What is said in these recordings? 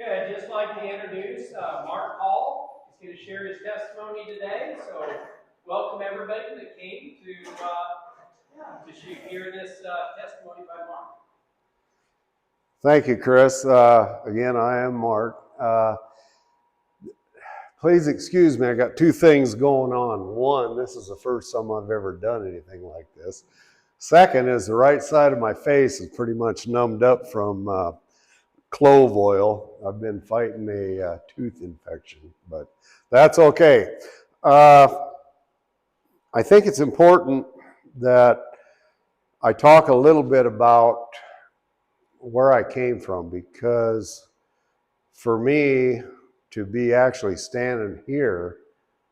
Okay, I'd just like to introduce Mark Hall. He's going to share his testimony today. So, welcome everybody that came to hear this testimony by Mark. Thank you, Chris. Again, I am Mark. Please excuse me, I got two things going on. One, this is the first time I've ever done anything like this. Second is the right side of my face is pretty much numbed up from clove oil. I've been fighting a tooth infection, but that's okay. I think it's important that I talk a little bit about where I came from, because for me to be actually standing here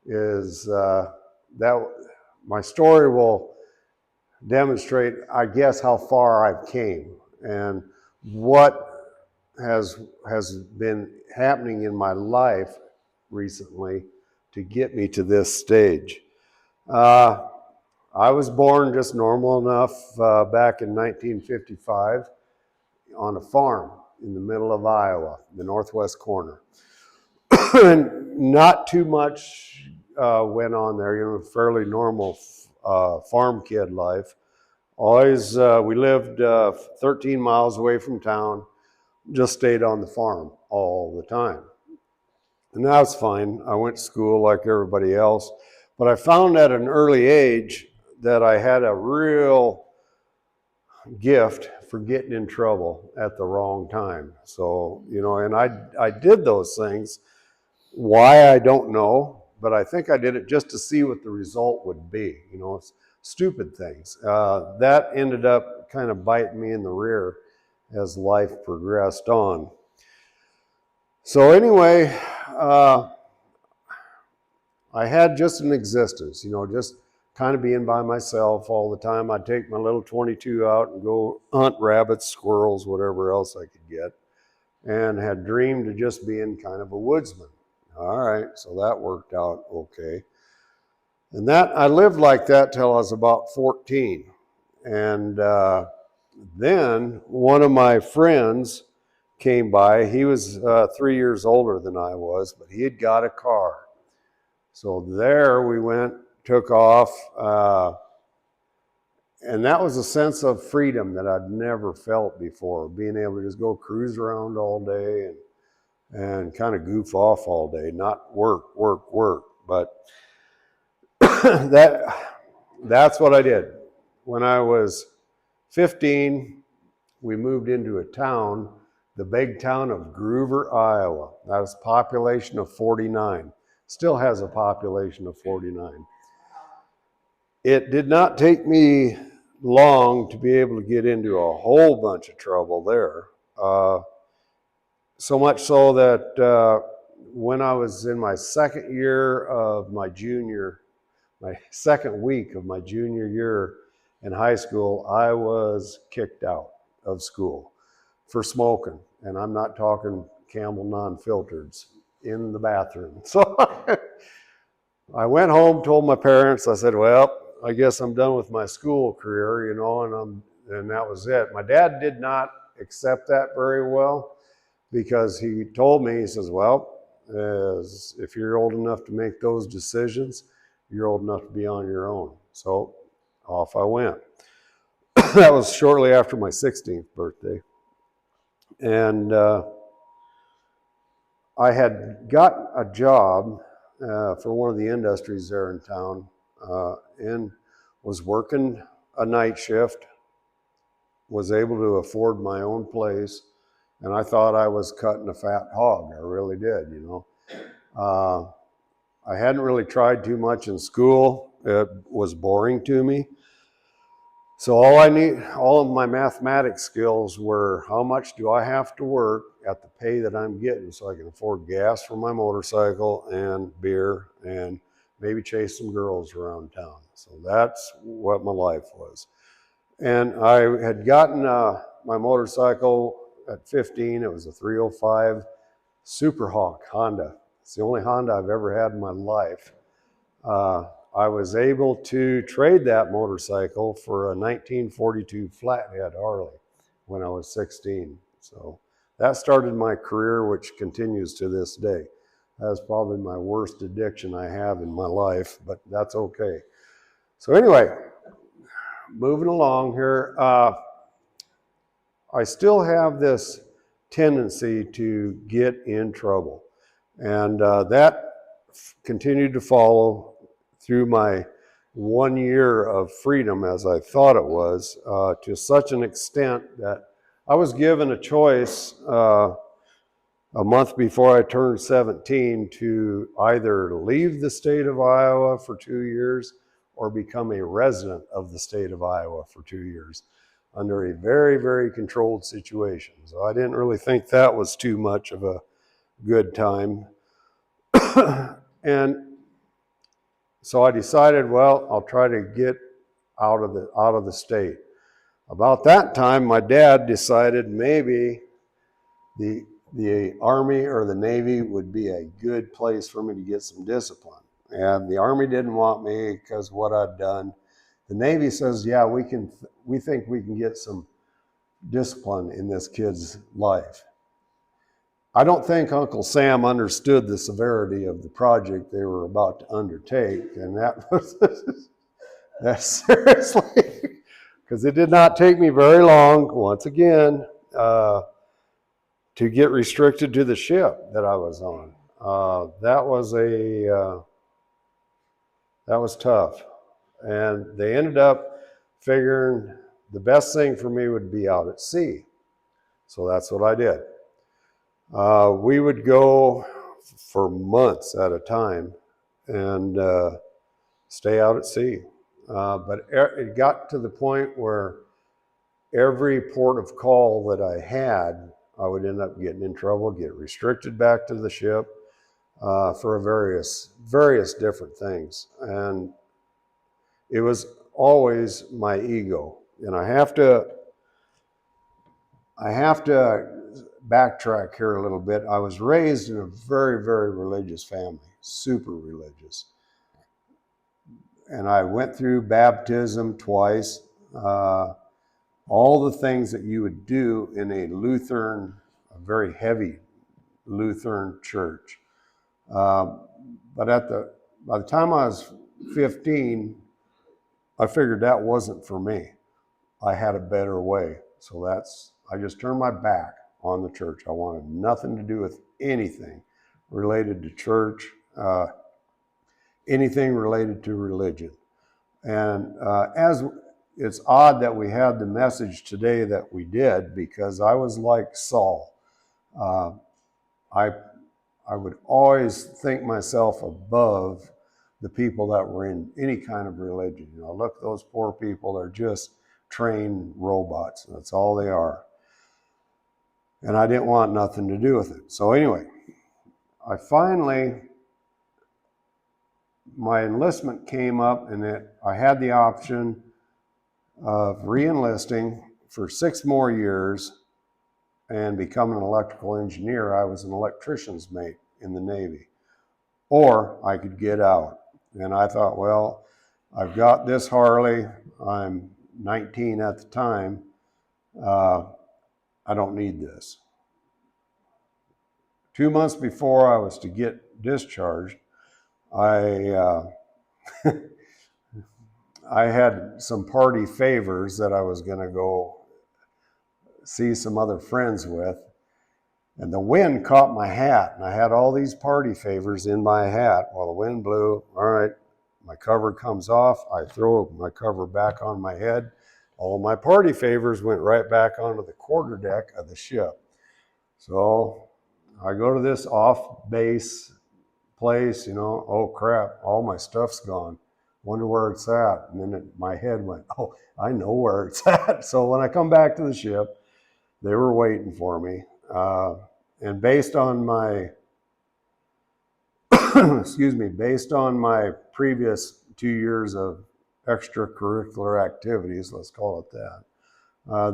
is that my story will demonstrate, I guess, how far I've came and what has been happening in my life recently to get me to this stage. I was born just normal enough back in 1955 on a farm in the middle of Iowa, the northwest corner. And not too much went on there, fairly normal farm kid life. Always, we lived 13 miles away from town, just stayed on the farm all the time. And that was fine. I went to school like everybody else, but I found at an early age that I had a real gift for getting in trouble at the wrong time. So, and I did those things. Why, I don't know, but I think I did it just to see what the result would be, stupid things. That ended up kind of biting me in the rear as life progressed on. So anyway, I had just an existence, just kind of being by myself all the time. I'd take my little 22 out and go hunt rabbits, squirrels, whatever else I could get, and had dreamed of just being kind of a woodsman. All right, so that worked out okay. And that I lived like that till I was about 14. And then one of my friends came by. He was 3 years older than I was, but he had got a car. So there we went, took off, and that was a sense of freedom that I'd never felt before, being able to just go cruise around all day and kind of goof off all day, not work. But that's what I did. When I was 15, we moved into a town, the big town of Gruver, Iowa. That was a population of 49. Still has a population of 49. It did not take me long to be able to get into a whole bunch of trouble there. So much so that when I was in my second week of my junior year in high school, I was kicked out of school for smoking. And I'm not talking Camel non-filtereds, in the bathroom. So I went home, told my parents, I said, well, I guess I'm done with my school career, and that was it. My dad did not accept that very well, because he told me, he says, well, if you're old enough to make those decisions, you're old enough to be on your own. So off I went. That was shortly after my 16th birthday. And I had got a job for one of the industries there in town, and was working a night shift, was able to afford my own place, and I thought I was cutting a fat hog. I really did, I hadn't really tried too much in school. It was boring to me. So all of my mathematics skills were, how much do I have to work at the pay that I'm getting so I can afford gas for my motorcycle and beer and maybe chase some girls around town. So that's what my life was. And I had gotten my motorcycle at 15. It was a 305 Super Hawk Honda. It's the only Honda I've ever had in my life. I was able to trade that motorcycle for a 1942 flathead Harley when I was 16. So That started my career, which continues to this day. That's probably my worst addiction I have in my life, but that's okay. So anyway, moving along here, I still have this tendency to get in trouble. And that continued to follow through my 1 year of freedom, as I thought it was, to such an extent that I was given a choice a month before I turned 17 to either leave the state of Iowa for 2 years or become a resident of the state of Iowa for 2 years under a very, very controlled situation. So I didn't really think that was too much of a good time. And so I decided, well, I'll try to get out of the state. About that time, my dad decided maybe the Army or the Navy would be a good place for me to get some discipline. And the Army didn't want me because of what I'd done. The Navy says, yeah, we think we can get some discipline in this kid's life. I don't think Uncle Sam understood the severity of the project they were about to undertake, and that was that seriously, because it did not take me very long, once again, to get restricted to the ship that I was on. That was tough, and they ended up figuring the best thing for me would be out at sea. So that's what I did. We would go for months at a time and stay out at sea. But it got to the point where every port of call that I had, I would end up getting in trouble, get restricted back to the ship for various different things. And it was always my ego. And I have to backtrack here a little bit. I was raised in a very, very religious family, super religious. And I went through baptism twice, all the things that you would do in a very heavy Lutheran church. But by the time I was 15, I figured that wasn't for me. I had a better way. So I just turned my back on the church. I wanted nothing to do with anything related to church, anything related to religion. And as it's odd that we had the message today that we did, because I was like Saul. I would always think myself above the people that were in any kind of religion. Look, those poor people, they're just trained robots. That's all they are. And I didn't want nothing to do with it. So anyway, my enlistment came up, and I had the option of re-enlisting for 6 more years and becoming an electrical engineer. I was an electrician's mate in the Navy. Or I could get out. And I thought, well, I've got this Harley. I'm 19 at the time. I don't need this. 2 months before I was to get discharged, I had some party favors that I was going to go see some other friends with. And the wind caught my hat, and I had all these party favors in my hat. Well, the wind blew. All right, my cover comes off. I throw my cover back on my head. All my party favors went right back onto the quarterdeck of the ship. So I go to this off-base place, oh crap, all my stuff's gone. Wonder where it's at. And then my head went, oh, I know where it's at. So when I come back to the ship, they were waiting for me. And based on my, based on my previous 2 years of extracurricular activities, let's call it that,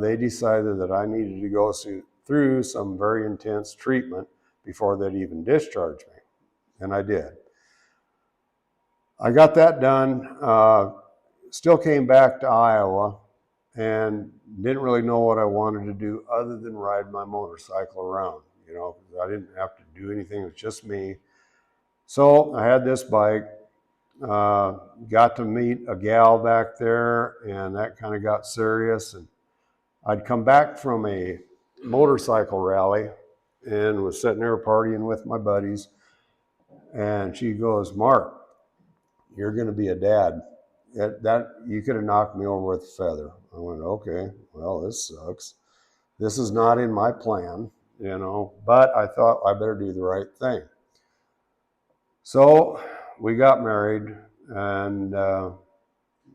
they decided that I needed to go through some very intense treatment before they'd even discharge me. And I did. I got that done, still came back to Iowa, and didn't really know what I wanted to do other than ride my motorcycle around, you know, 'cause I didn't have to do anything. It was just me. So I had this bike, got to meet a gal back there, and that kind of got serious. And I'd come back from a motorcycle rally and was sitting there partying with my buddies. And she goes, "Mark, you're going to be a dad. That you could have knocked me over with a feather." I went, "Okay, well, this sucks. This is not in my plan, you know." But I thought I better do the right thing. So we got married, and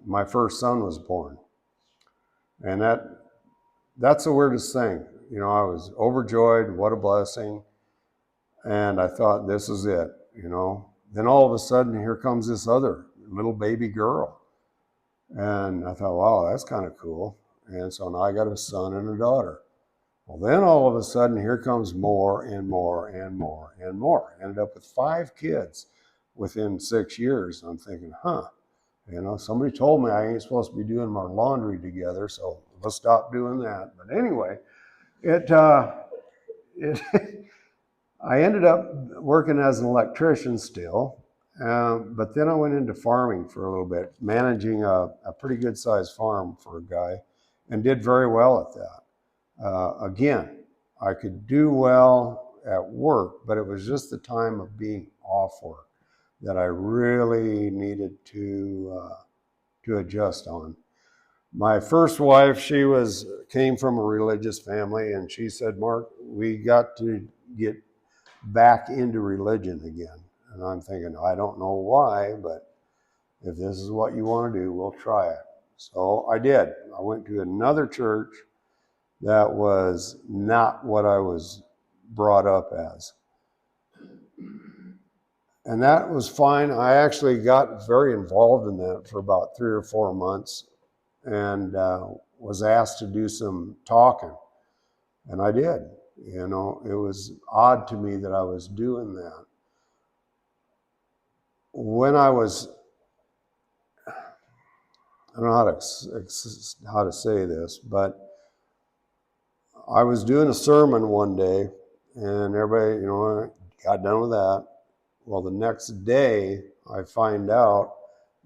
my first son was born, and that's the weirdest thing. You know, I was overjoyed. What a blessing. And I thought, this is it, you know. Then all of a sudden, here comes this other little baby girl. And I thought, wow, that's kind of cool. And so now I got a son and a daughter. Well, then all of a sudden, here comes more and more and more and more. Ended up with 5 kids within 6 years. I'm thinking, you know, somebody told me I ain't supposed to be doing my laundry together, so let's stop doing that. But anyway, it I ended up working as an electrician still, but then I went into farming for a little bit, managing a pretty good sized farm for a guy, and did very well at that. Again, I could do well at work, but it was just the time of being off work that I really needed to adjust on. My first wife, came from a religious family, and she said, "Mark, we got to get back into religion again." And I'm thinking, I don't know why, but if this is what you want to do, we'll try it. So I did. I went to another church that was not what I was brought up as. And that was fine. I actually got very involved in that for about 3 or 4 months, and was asked to do some talking. And I did. You know, it was odd to me that I was doing that. When I was, I don't know how to say this, but I was doing a sermon one day, and everybody, you know, got done with that. Well, the next day, I find out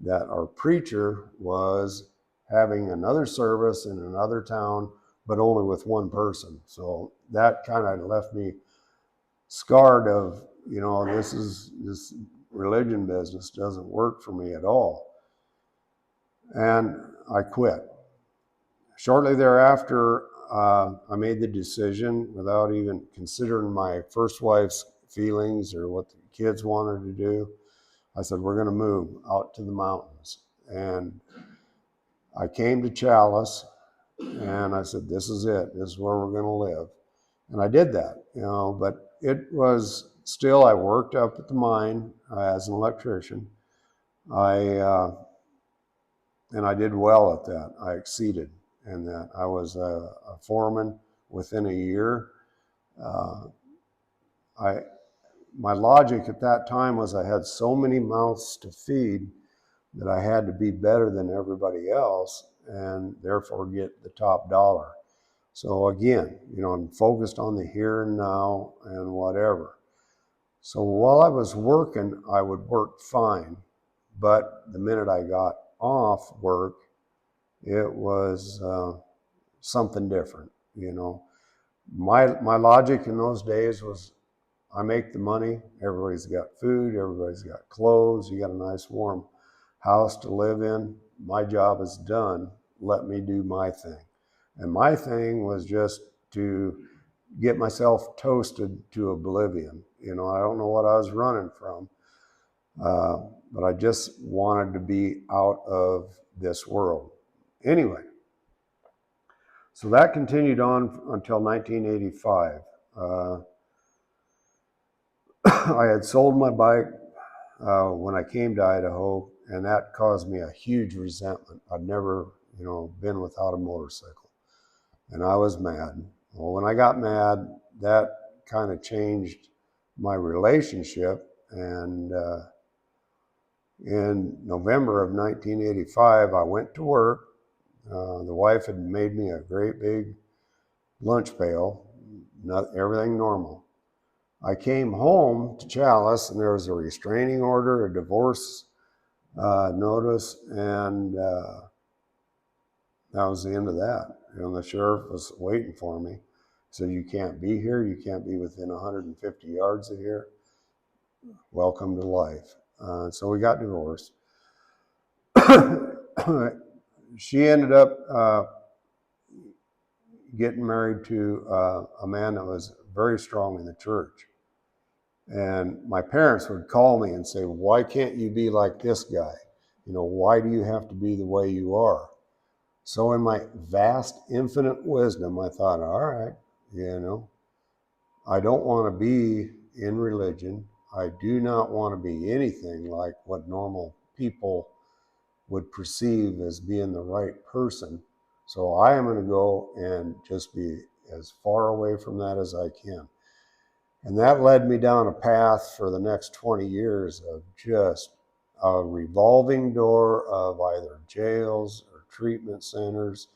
that our preacher was having another service in another town, but only with one person. So that kind of left me scarred of, you know, this religion business doesn't work for me at all. And I quit. Shortly thereafter, I made the decision without even considering my first wife's feelings or what the kids wanted to do. I said, we're going to move out to the mountains. And I came to Chalice, and I said, this is it. This is where we're going to live. And I did that, you know, but it was still, I worked up at the mine as an electrician. And I did well at that. I exceeded in that. I was a foreman within a year. My logic at that time was I had so many mouths to feed that I had to be better than everybody else and therefore get the top dollar. So again, you know, I'm focused on the here and now and whatever. So while I was working, I would work fine. But the minute I got off work, it was something different, you know. My logic in those days was, I make the money, everybody's got food, everybody's got clothes, you got a nice warm house to live in. My job is done. Let me do my thing. And my thing was just to get myself toasted to oblivion. You know, I don't know what I was running from, but I just wanted to be out of this world. Anyway, so that continued on until 1985. I had sold my bike when I came to Idaho, and that caused me a huge resentment. I'd never, you know, been without a motorcycle, and I was mad. Well, when I got mad, that kind of changed my relationship, and in November of 1985, I went to work. The wife had made me a great big lunch pail, not everything normal. I came home to Chalice, and there was a restraining order, a divorce notice, and that was the end of that. The sheriff was waiting for me. He said, "You can't be here. You can't be within 150 yards of here. Welcome to life." So we got divorced. She ended up getting married to a man that was very strong in the church. And my parents would call me and say, "Why can't you be like this guy? Why do you have to be the way you are?" So in my vast, infinite wisdom, I thought, all right, I don't want to be in religion. I do not want to be anything like what normal people would perceive as being the right person. So I am going to go and just be as far away from that as I can. And that led me down a path for the next 20 years of just a revolving door of either jails or treatment centers,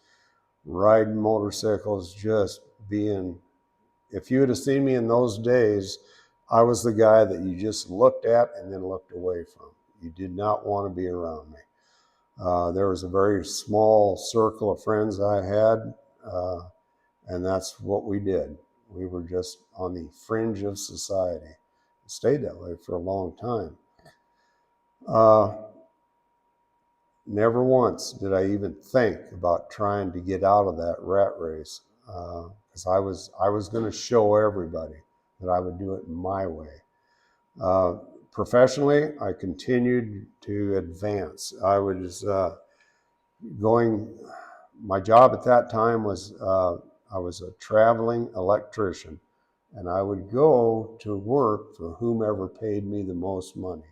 riding motorcycles, just being, if you would have seen me in those days, I was the guy that you just looked at and then looked away from. You did not want to be around me. There was a very small circle of friends I had, and that's what we did. We were just on the fringe of society. It stayed that way for a long time. Never once did I even think about trying to get out of that rat race, because I was going to show everybody that I would do it my way. Professionally, I continued to advance. I was my job at that time was I was a traveling electrician, and I would go to work for whomever paid me the most money.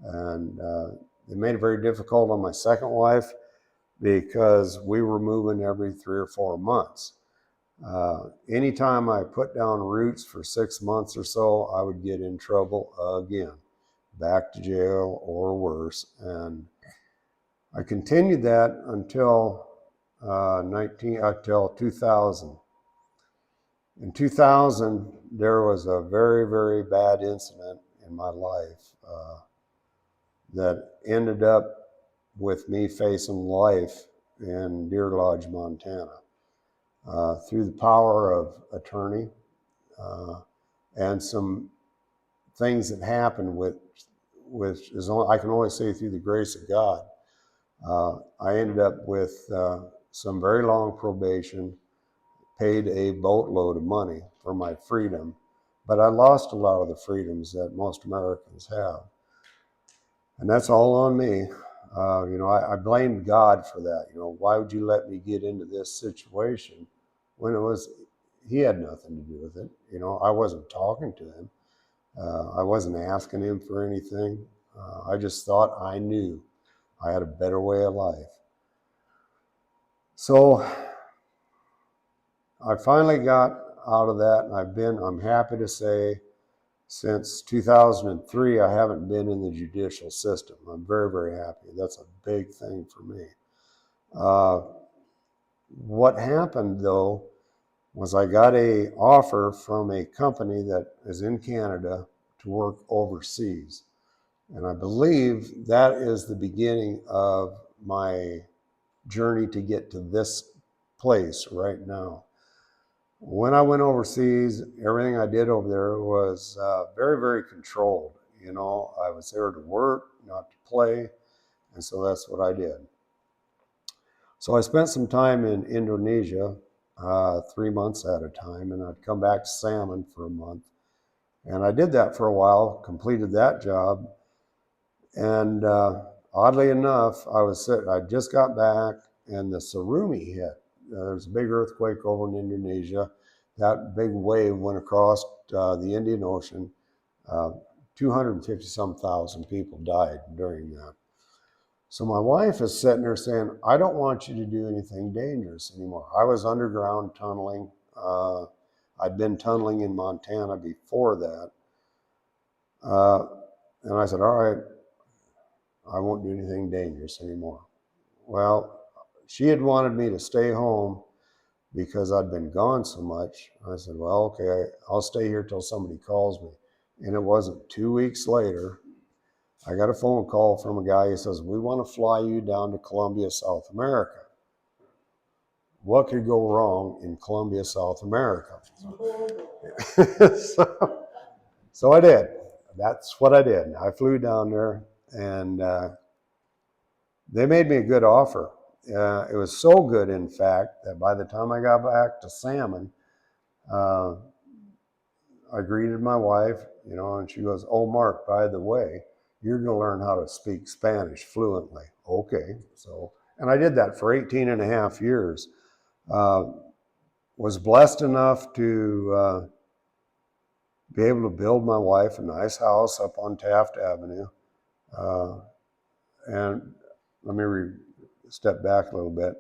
And it made it very difficult on my second wife because we were moving every 3 or 4 months. Anytime I put down roots for 6 months or so, I would get in trouble again, back to jail or worse. And I continued that until 2000. In 2000, there was a very, very bad incident in my life that ended up with me facing life in Deer Lodge, Montana, through the power of attorney and some things that happened which is only, I can only say through the grace of God. I ended up with some very long probation, paid a boatload of money for my freedom, but I lost a lot of the freedoms that most Americans have. And that's all on me. I blamed God for that. Why would you let me get into this situation when he had nothing to do with it? I wasn't talking to him. I wasn't asking him for anything. I just thought I knew I had a better way of life. So I finally got out of that, and I'm happy to say, since 2003, I haven't been in the judicial system. I'm very, very happy. That's a big thing for me. What happened, though, was I got an offer from a company that is in Canada to work overseas. And I believe that is the beginning of my journey to get to this place right now. When I went overseas, everything I did over there was very, very controlled. I was there to work, not to play, and so that's what I did. So I spent some time in Indonesia, 3 months at a time, and I'd come back to salmon for a month. And I did that for a while, completed that job, and oddly enough, I just got back, and the tsunami hit. There's a big earthquake over in Indonesia. That big wave went across the Indian Ocean. 250 some thousand people died during that. So my wife is sitting there saying, "I don't want you to do anything dangerous anymore." I was underground tunneling. I'd been tunneling in Montana before that. And I said, "All right, I won't do anything dangerous anymore." Well, she had wanted me to stay home because I'd been gone so much. I said, well, okay, I'll stay here till somebody calls me. And it wasn't 2 weeks later, I got a phone call from a guy. He says, we want to fly you down to Colombia, South America. What could go wrong in Colombia, South America? so I did. That's what I did. I flew down there, and they made me a good offer. It was so good, in fact, that by the time I got back to Salmon, uh, I greeted my wife, and she goes, oh, Mark, by the way, you're going to learn how to speak Spanish fluently. Okay. So, and I did that for 18 and a half years. Was blessed enough to be able to build my wife a nice house up on Taft Avenue. And let me step back a little bit.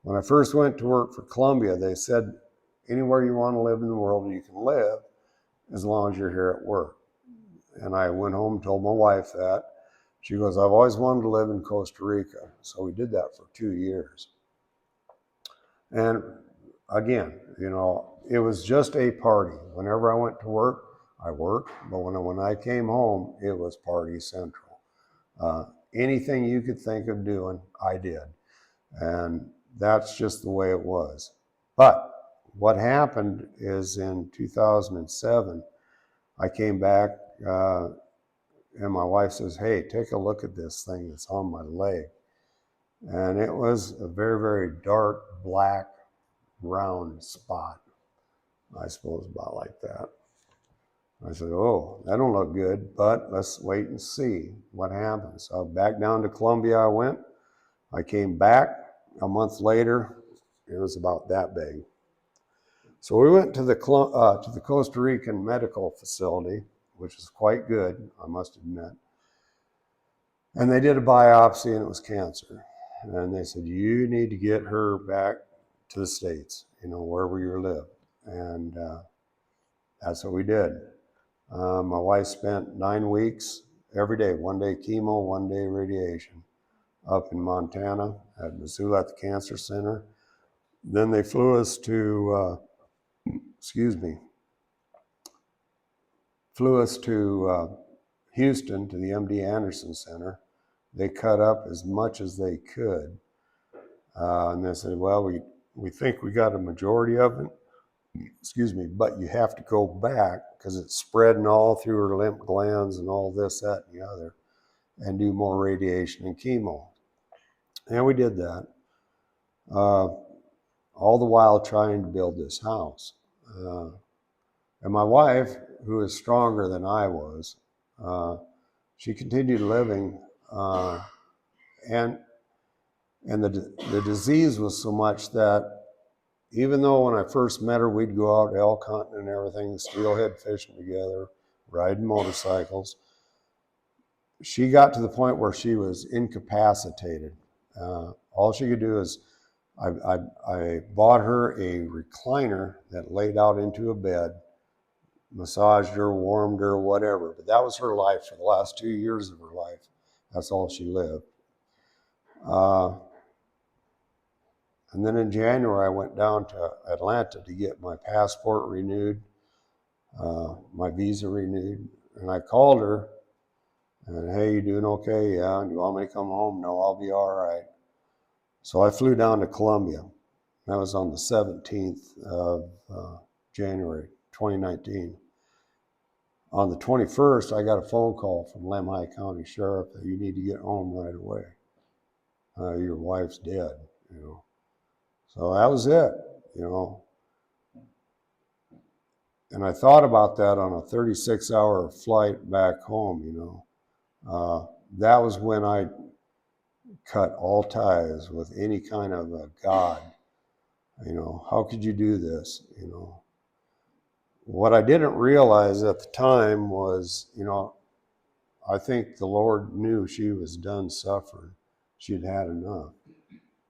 When I first went to work for Columbia, they said, anywhere you want to live in the world, you can live as long as you're here at work. And I went home and told my wife that. She goes, I've always wanted to live in Costa Rica. So we did that for 2 years. And again, it was just a party. Whenever I went to work, I worked. But when I came home, it was party central. Anything you could think of doing, I did. And that's just the way it was. But what happened is in 2007, I came back and my wife says, hey, take a look at this thing that's on my leg. And it was a very, very dark, black, round spot. I suppose about like that. I said, oh, that don't look good, but let's wait and see what happens. So back down to Colombia I went. I came back a month later. It was about that big. So we went to the Costa Rican medical facility, which is quite good, I must admit. And they did a biopsy and it was cancer. And they said, you need to get her back to the States, wherever you live. And that's what we did. My wife spent 9 weeks every day, 1 day chemo, 1 day radiation, up in Montana at Missoula at the Cancer Center. Then they flew us to, Houston to the MD Anderson Center. They cut up as much as they could. And they said, well, we think we got a majority of it, but you have to go back because it's spreading all through her lymph glands and all this, that, and the other, and do more radiation and chemo. And we did that, all the while trying to build this house. And my wife, who is stronger than I was, she continued living, and the disease was so much that even though when I first met her, we'd go out to elk hunting and everything, steelhead fishing together, riding motorcycles, she got to the point where she was incapacitated. All she could do is, I bought her a recliner that laid out into a bed, massaged her, warmed her, whatever. But that was her life for the last 2 years of her life. That's all she lived. And then in January, I went down to Atlanta to get my passport renewed, my visa renewed. And I called her and, hey, you doing okay? Yeah. Do you want me to come home? No, I'll be all right. So I flew down to Colombia. That was on the 17th of January, 2019. On the 21st, I got a phone call from Lamhi County Sheriff that you need to get home right away. Your wife's dead, So that was it, And I thought about that on a 36-hour flight back home, That was when I cut all ties with any kind of a God. How could you do this, What I didn't realize at the time was, I think the Lord knew she was done suffering. She'd had enough.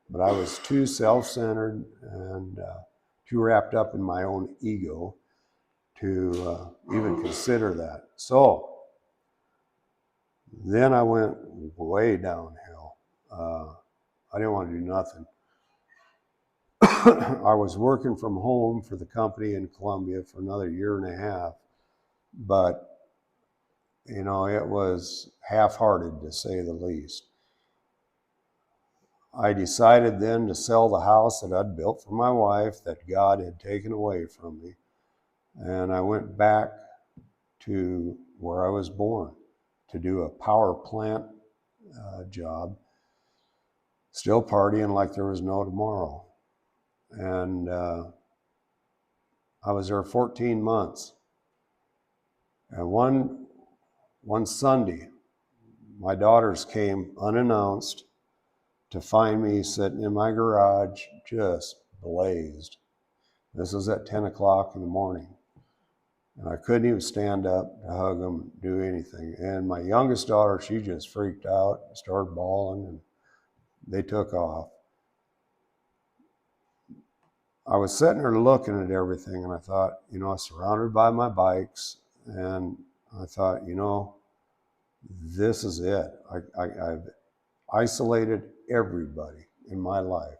But I was too self-centered and too wrapped up in my own ego to even consider that. So then I went way downhill. I didn't want to do nothing. I was working from home for the company in Columbia for another year and a half, but it was half-hearted to say the least. I decided then to sell the house that I'd built for my wife that God had taken away from me. And I went back to where I was born to do a power plant job, still partying like there was no tomorrow. And I was there 14 months. And one Sunday, my daughters came unannounced to find me sitting in my garage, just blazed. This was at 10 o'clock in the morning. And I couldn't even stand up to hug them, do anything. And my youngest daughter, she just freaked out, started bawling, and they took off. I was sitting there looking at everything, and I thought, surrounded by my bikes, and I thought, this is it. I've isolated everybody in my life.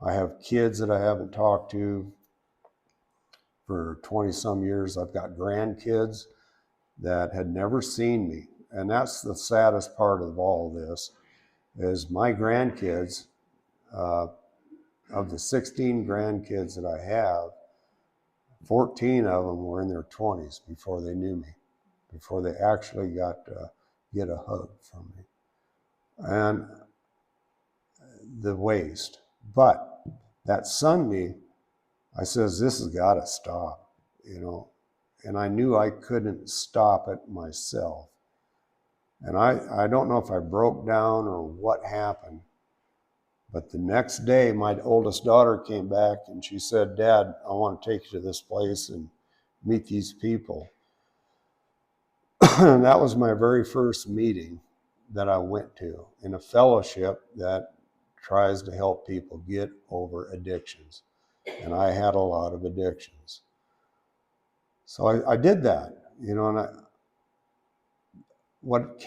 I have kids that I haven't talked to for 20 some years. I've got grandkids that had never seen me. And that's the saddest part of all this, is my grandkids, of the 16 grandkids that I have, 14 of them were in their 20s before they knew me, before they actually got to get a hug from me. And the waste. But that Sunday, I says, this has got to stop, and I knew I couldn't stop it myself. And I don't know if I broke down or what happened, but the next day, my oldest daughter came back and she said, Dad, I want to take you to this place and meet these people. And that was my very first meeting that I went to in a fellowship that tries to help people get over addictions. And I had a lot of addictions. So I did that, and what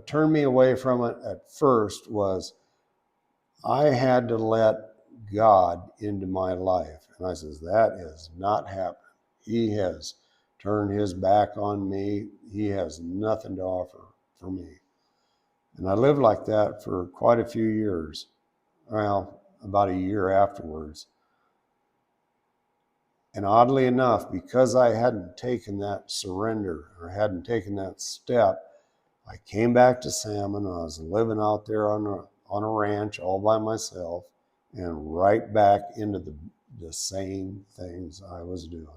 turned me away from it at first was I had to let God into my life. And I says, that is not happening. He has turned his back on me. He has nothing to offer for me. And I lived like that for quite a few years. Well, about a year afterwards. And oddly enough, because I hadn't taken that surrender or hadn't taken that step, I came back to Salmon. I was living out there on a ranch all by myself, and right back into the same things I was doing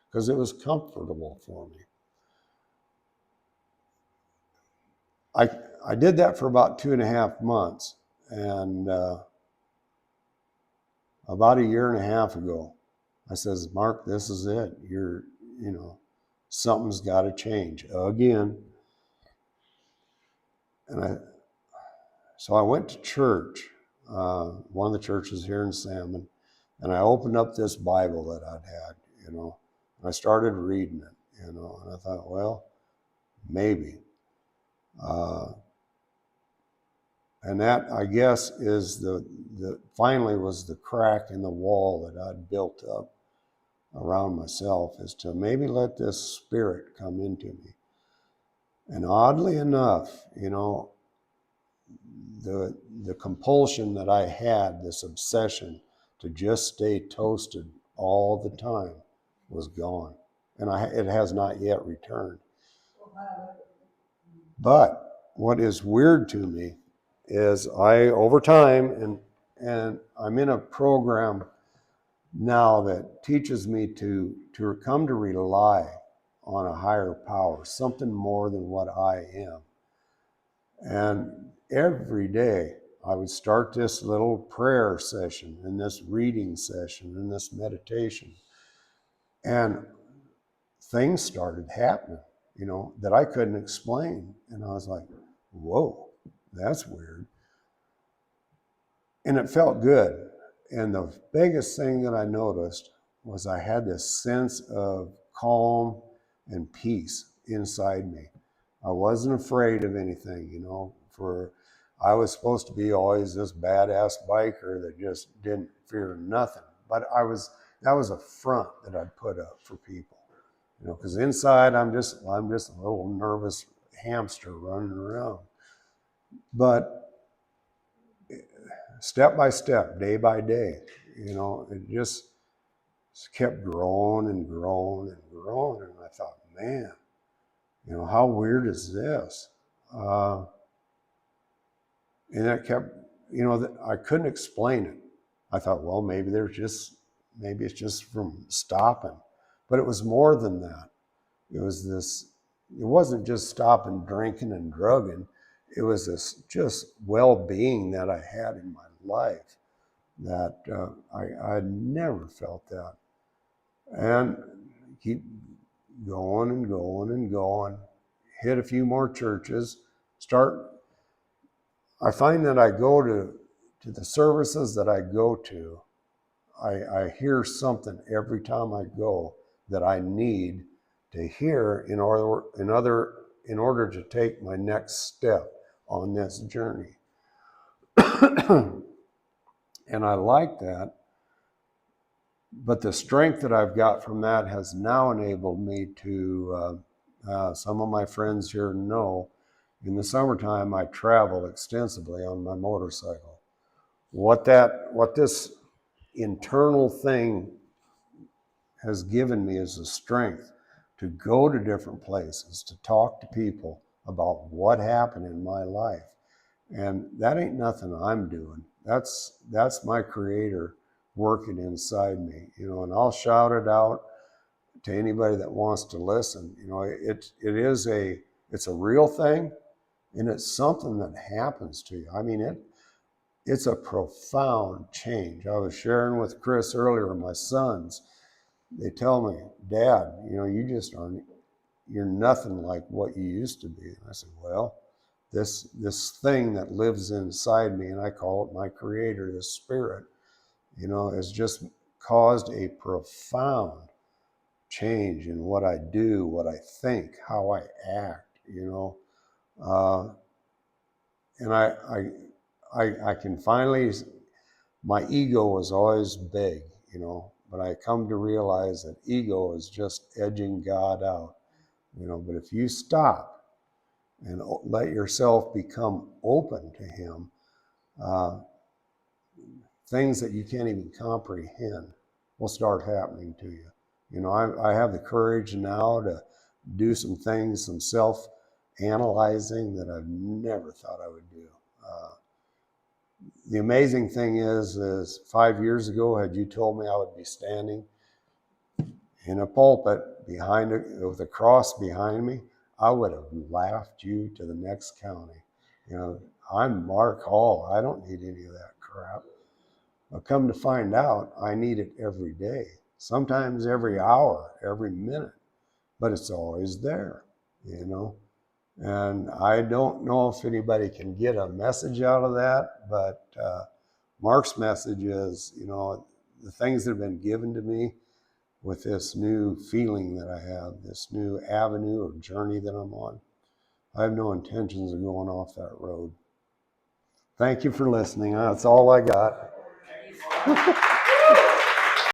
because it was comfortable for me. I did that for about 2.5 months, and about a year and a half ago, I says, Mark, this is it. Something's got to change again. And so I went to church, one of the churches here in Salmon, and I opened up this Bible that I'd had, and I started reading it, and I thought, well, maybe. And that, I guess, is finally was the crack in the wall that I'd built up around myself, is to maybe let this spirit come into me. And oddly enough, the compulsion that I had, this obsession to just stay toasted all the time, was gone. And it has not yet returned. But what is weird to me is over time, and I'm in a program now that teaches me to come to rely on a higher power, something more than what I am. And every day I would start this little prayer session and this reading session and this meditation. And things started happening, that I couldn't explain. And I was like, whoa, that's weird. And it felt good. And the biggest thing that I noticed was I had this sense of calm and peace inside me. I wasn't afraid of anything, I was supposed to be always this badass biker that just didn't fear nothing. But that was a front that I'd put up for people, because inside I'm just a little nervous hamster running around. But step by step, day by day, it just kept growing and growing and growing. And I thought, man, how weird is this? And it kept, I couldn't explain it. I thought, well, maybe it's just from stopping. But it was more than that. It wasn't just stopping drinking and drugging. It was this just well-being that I had in my life that I'd never felt that. And keep going and going and going, hit a few more churches, I find that I go to the services that I go to, I hear something every time I go that I need to hear in order to take my next step on this journey. And I like that. But the strength that I've got from that has now enabled me to, some of my friends here know, in the summertime, I travel extensively on my motorcycle. What this internal thing has given me is the strength to go to different places, to talk to people about what happened in my life. And that ain't nothing I'm doing. That's my Creator working inside me, and I'll shout it out to anybody that wants to listen. It's a real thing, and it's something that happens to you. I mean, it's a profound change. I was sharing with Chris earlier, my sons, they tell me, Dad, you're nothing like what you used to be. And I said, well, this thing that lives inside me, and I call it my Creator, this spirit, has just caused a profound change in what I do, what I think, how I act, and I can finally, my ego was always big, but I come to realize that ego is just edging God out, but if you stop and let yourself become open to Him, things that you can't even comprehend will start happening to you. I have the courage now to do some things, some self-analyzing that I've never thought I would do. The amazing thing is 5 years ago, had you told me I would be standing in a pulpit with a cross behind me, I would have laughed you to the next county. I'm Mark Hall. I don't need any of that crap. I've come to find out I need it every day, sometimes every hour, every minute, but it's always there, And I don't know if anybody can get a message out of that, but Mark's message is, the things that have been given to me with this new feeling that I have, this new avenue or journey that I'm on, I have no intentions of going off that road. Thank you for listening. That's all I got.